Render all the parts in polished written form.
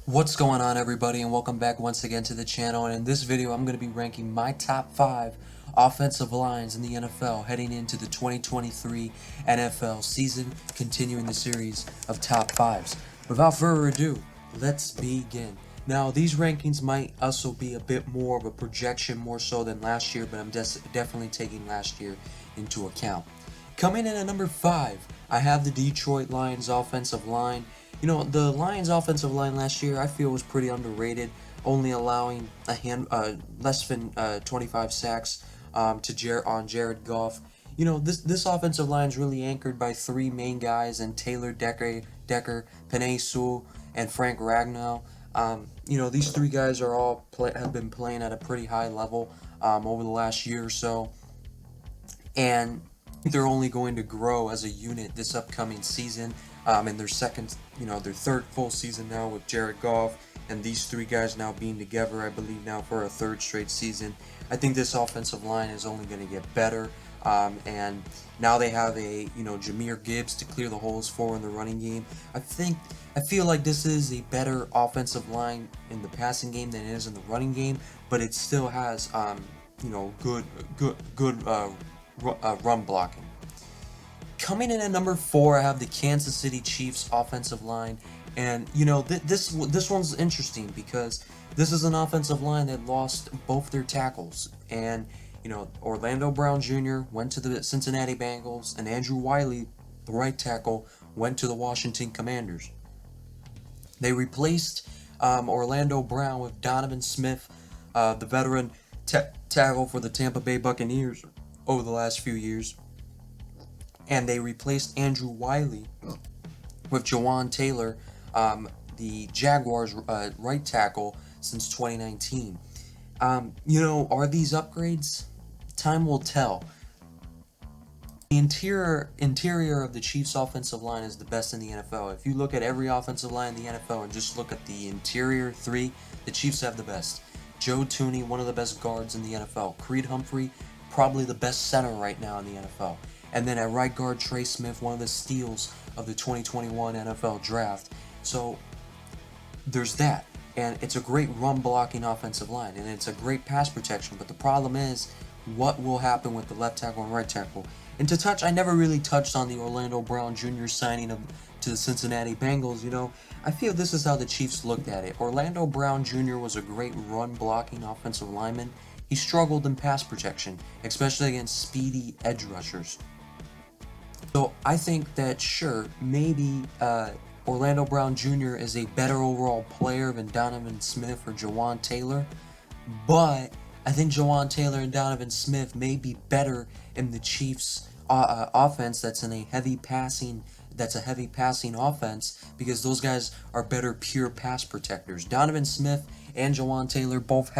What's going on, everybody, and welcome back once again to the channel. And in this video I'm going to be ranking my top 5 offensive lines in the NFL heading into the 2023 NFL season, continuing the series of top 5s. Without further ado, let's begin. Now, these rankings might also be a bit more of a projection more so than last year, but I'm definitely taking last year into account. Coming in at number 5, I have the Detroit Lions offensive line. The Lions offensive line last year I feel was pretty underrated, only allowing less than 25 sacks on Jared Goff. This offensive line is really anchored by three main guys in Taylor Decker, Penei Sewell, and Frank Ragnow. These three guys are have been playing at a pretty high level over the last year or so, and they're only going to grow as a unit this upcoming season. In their their third full season now with Jared Goff and these three guys now being together, I believe now for a third straight season. I think this offensive line is only going to get better. And now they have Jahmyr Gibbs to clear the holes for in the running game. I feel like this is a better offensive line in the passing game than it is in the running game, but it still has good run blocking. Coming in at number 4, I have the Kansas City Chiefs offensive line, and this one's interesting because this is an offensive line that lost both their tackles, and Orlando Brown Jr. went to the Cincinnati Bengals, and Andrew Wiley, the right tackle, went to the Washington Commanders. They replaced Orlando Brown with Donovan Smith, the veteran tackle for the Tampa Bay Buccaneers over the last few years. And they replaced Andrew Wiley with Jawan Taylor, the Jaguars' right tackle since 2019. Are these upgrades? Time will tell. The interior of the Chiefs' offensive line is the best in the NFL. If you look at every offensive line in the NFL and just look at the interior three, the Chiefs have the best. Joe Thuney, one of the best guards in the NFL. Creed Humphrey, probably the best center right now in the NFL. And then at right guard, Trey Smith, one of the steals of the 2021 NFL Draft. So there's that. And it's a great run blocking offensive line. And it's a great pass protection. But the problem is, what will happen with the left tackle and right tackle? And I never really touched on the Orlando Brown Jr. signing to the Cincinnati Bengals. I feel this is how the Chiefs looked at it. Orlando Brown Jr. was a great run blocking offensive lineman. He struggled in pass protection, especially against speedy edge rushers. So I think that sure, maybe Orlando Brown Jr. is a better overall player than Donovan Smith or Jawan Taylor, but I think Jawan Taylor and Donovan Smith may be better in the Chiefs' offense that's a heavy passing offense, because those guys are better pure pass protectors. Donovan Smith and Jawan Taylor both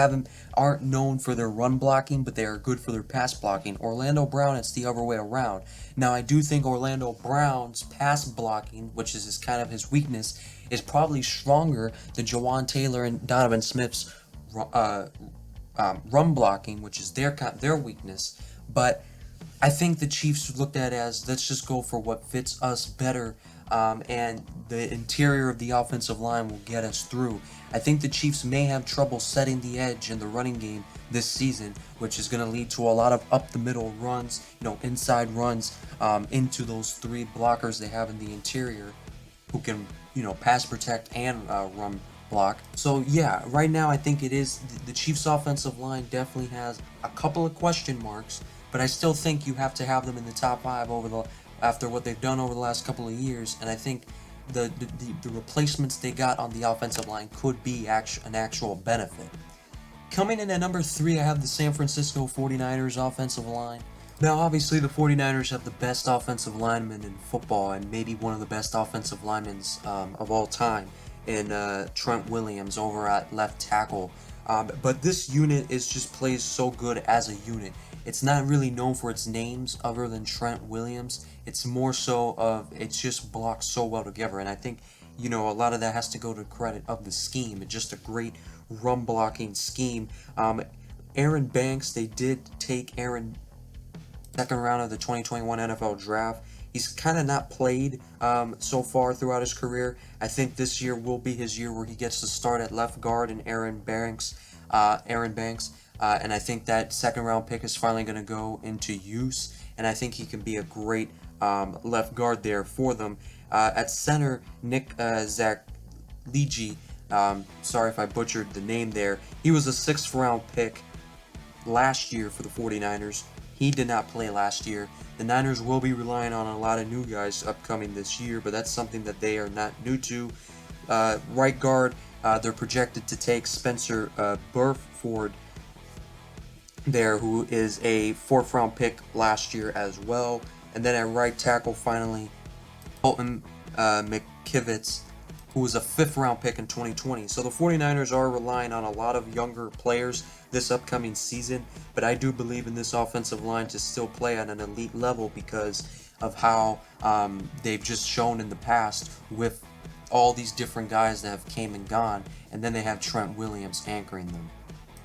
aren't known for their run blocking, but they are good for their pass blocking. Orlando Brown, it's the other way around. Now, I do think Orlando Brown's pass blocking, which is kind of his weakness, is probably stronger than Jawan Taylor and Donovan Smith's run blocking, which is their weakness. But I think the Chiefs looked at it as, let's just go for what fits us better, and the interior of the offensive line will get us through. I think the Chiefs may have trouble setting the edge in the running game this season, which is going to lead to a lot of up-the-middle runs, inside runs into those three blockers they have in the interior who can, pass protect and run block. So yeah, right now I think it is the Chiefs' offensive line definitely has a couple of question marks, but I still think you have to have them in the top 5 after what they've done over the last couple of years. And I think the replacements they got on the offensive line could be an actual benefit. Coming in at number 3, I have the San Francisco 49ers offensive line. Now, obviously, the 49ers have the best offensive lineman in football, and maybe one of the best offensive linemen of all time in Trent Williams over at left tackle. But this unit plays so good as a unit. It's not really known for its names other than Trent Williams. It's more so it's just blocked so well together. And I think, a lot of that has to go to credit of the scheme. It's just a great run blocking scheme. Aaron Banks, they did take Aaron second round of the 2021 NFL Draft. He's kind of not played so far throughout his career. I think this year will be his year where he gets to start at left guard and Aaron Banks. And I think that second round pick is finally going to go into use, and I think he can be a great left guard there for them. At center, Nick Zach Ligi, sorry if I butchered the name there. He was a sixth round pick last year for the 49ers. He did not play last year. The Niners will be relying on a lot of new guys upcoming this year, but that's something that they are not new to. Right guard, they're projected to take Spencer Burford there, who is a fourth round pick last year as well. And then at right tackle, finally, Colton McKivitz, who was a fifth round pick in 2020. So the 49ers are relying on a lot of younger players this upcoming season, but I do believe in this offensive line to still play at an elite level because of how they've just shown in the past with all these different guys that have came and gone, and then they have Trent Williams anchoring them.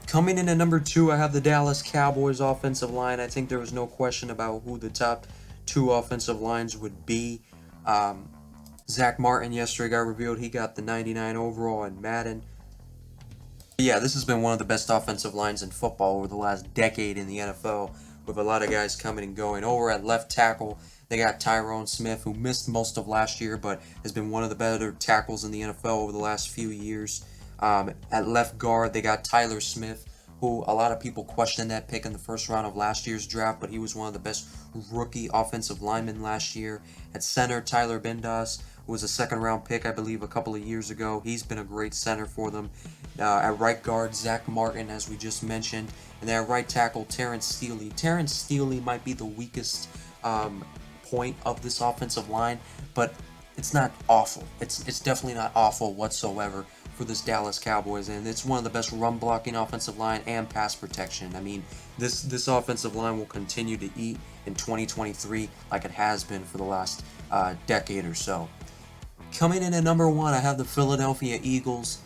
Coming in at number 2, I have the Dallas Cowboys offensive line. I think there was no question about who the top 2 offensive lines would be. Zach Martin yesterday got revealed. He got the 99 overall in Madden. Yeah, this has been one of the best offensive lines in football over the last decade in the NFL, with a lot of guys coming and going. Over at left tackle, they got Tyrone Smith, who missed most of last year, but has been one of the better tackles in the NFL over the last few years. At left guard, they got Tyler Smith, who a lot of people questioned that pick in the first round of last year's draft, but he was one of the best rookie offensive linemen last year. At center, Tyler Bendas, who was a second round pick, I believe, a couple of years ago. He's been a great center for them. At right guard, Zach Martin, as we just mentioned. And then at right tackle, Terrence Steele. Terrence Steele might be the weakest point of this offensive line, but it's not awful. It's definitely not awful whatsoever for this Dallas Cowboys, and it's one of the best run blocking offensive line and pass protection. I mean, this offensive line will continue to eat in 2023 like it has been for the last decade or so. Coming in at number 1, I have the Philadelphia Eagles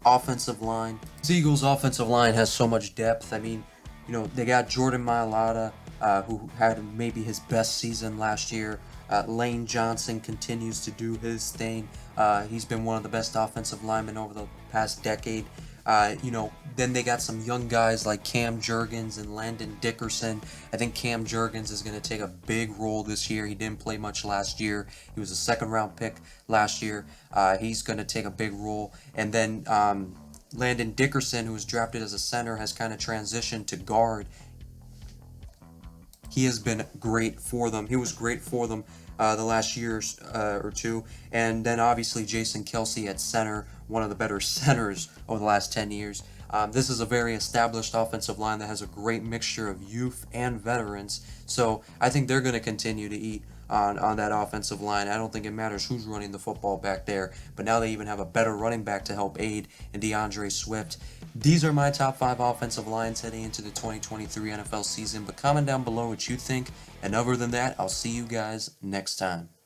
offensive line. This Eagles offensive line has so much depth. I mean, they got Jordan Mailata, who had maybe his best season last year. Lane Johnson continues to do his thing. He's been one of the best offensive linemen over the past decade. Then they got some young guys like Cam Jurgens and Landon Dickerson. I think Cam Jurgens is going to take a big role this year. He didn't play much last year. He was a second round pick last year. He's going to take a big role. And then Landon Dickerson, who was drafted as a center, has kind of transitioned to guard. He has been great for them. He was great for them the last year or two. And then obviously Jason Kelce at center, one of the better centers over the last 10 years. This is a very established offensive line that has a great mixture of youth and veterans. So I think they're going to continue to eat on that offensive line. I don't think it matters who's running the football back there, but now they even have a better running back to help aid in DeAndre Swift. These are my top 5 offensive lines heading into the 2023 NFL season, but comment down below what you think, and other than that, I'll see you guys next time.